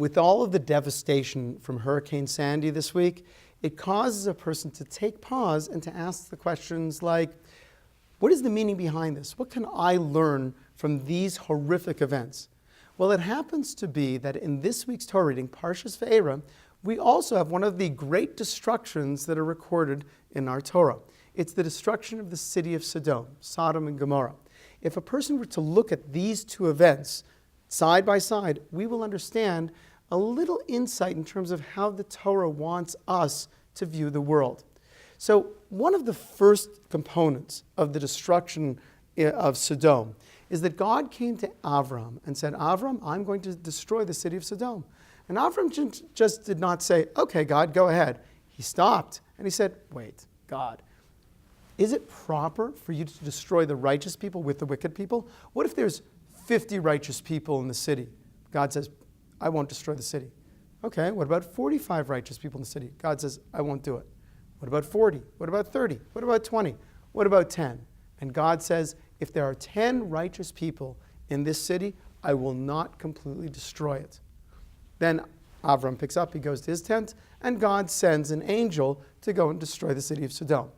With all of the devastation from Hurricane Sandy this week, it causes a person to take pause and to ask the questions like, what is the meaning behind this? What can I learn from these horrific events? Well, it happens to be that in this week's Torah reading, Parshas Vayera, we also have one of the great destructions that are recorded in our Torah. It's the destruction of the city of Sodom and Gomorrah. If a person were to look at these two events side by side, we will understand a little insight in terms of how the Torah wants us to view the world. So one of the first components of the destruction of Sodom is that God came to Avram and said, Avram, I'm going to destroy the city of Sodom. And Avram just did not say, okay, God, go ahead. He stopped and he said, wait, God, is it proper for you to destroy the righteous people with the wicked people? What if there's 50 righteous people in the city? God says, I won't destroy the city. Okay, what about 45 righteous people in the city? God says, I won't do it. What about 40? What about 30? What about 20? What about 10? And God says, if there are 10 righteous people in this city, I will not completely destroy it. Then Avram picks up, he goes to his tent, and God sends an angel to go and destroy the city of Sodom.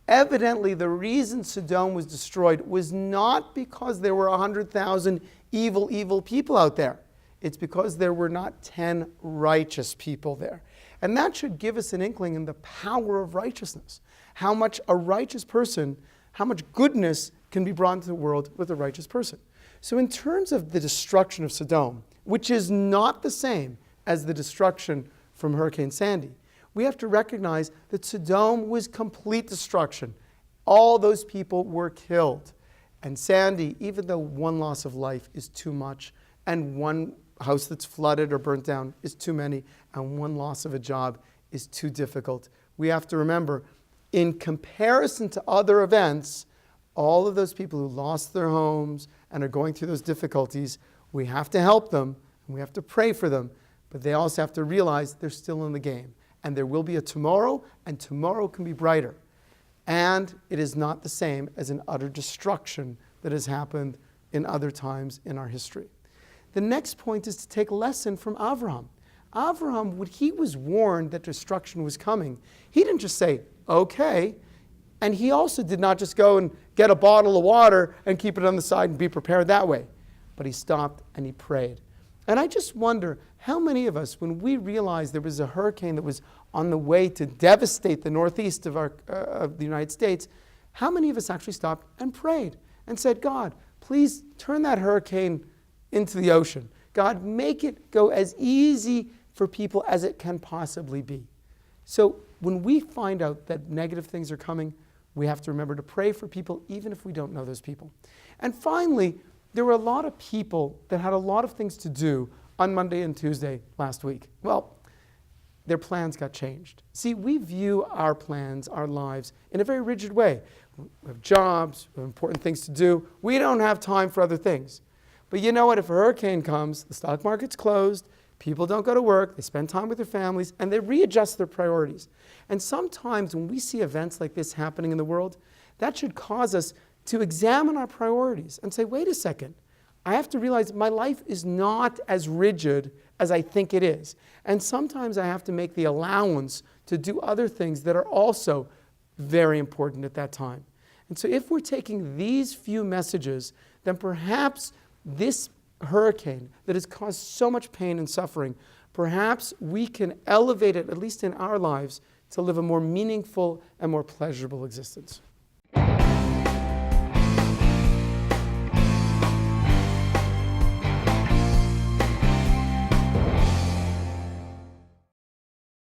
Evidently, the reason Sodom was destroyed was not because there were 100,000 evil people out there. It's because there were not 10 righteous people there. And that should give us an inkling in the power of righteousness. How much a righteous person, how much goodness can be brought into the world with a righteous person. So in terms of the destruction of Sodom, which is not the same as the destruction from Hurricane Sandy, we have to recognize that Sodom was complete destruction. All those people were killed. And Sandy, even though one loss of life is too much, and one house that's flooded or burnt down is too many, and one loss of a job is too difficult, we have to remember, in comparison to other events, all of those people who lost their homes and are going through those difficulties, we have to help them, and we have to pray for them, but they also have to realize they're still in the game. And there will be a tomorrow, and tomorrow can be brighter. And it is not the same as an utter destruction that has happened in other times in our history. The next point is to take lesson from Avraham. Avraham, when he was warned that destruction was coming, he didn't just say, okay, and he also did not just go and get a bottle of water and keep it on the side and be prepared that way. But he stopped and he prayed. And I just wonder how many of us, when we realized there was a hurricane that was on the way to devastate the northeast of the United States, how many of us actually stopped and prayed and said, God, please turn that hurricane into the ocean. God, make it go as easy for people as it can possibly be. So when we find out that negative things are coming, we have to remember to pray for people, even if we don't know those people. And finally, there were a lot of people that had a lot of things to do on Monday and Tuesday last week. Well, their plans got changed. See, we view our plans, our lives, in a very rigid way. We have jobs, we have important things to do. We don't have time for other things. But you know what? If a hurricane comes, the stock market's closed, people don't go to work, they spend time with their families, and they readjust their priorities. And sometimes when we see events like this happening in the world, that should cause us to examine our priorities and say, wait a second, I have to realize my life is not as rigid as I think it is. And sometimes I have to make the allowance to do other things that are also very important at that time. And so if we're taking these few messages, then perhaps this hurricane that has caused so much pain and suffering, perhaps we can elevate it, at least in our lives, to live a more meaningful and more pleasurable existence.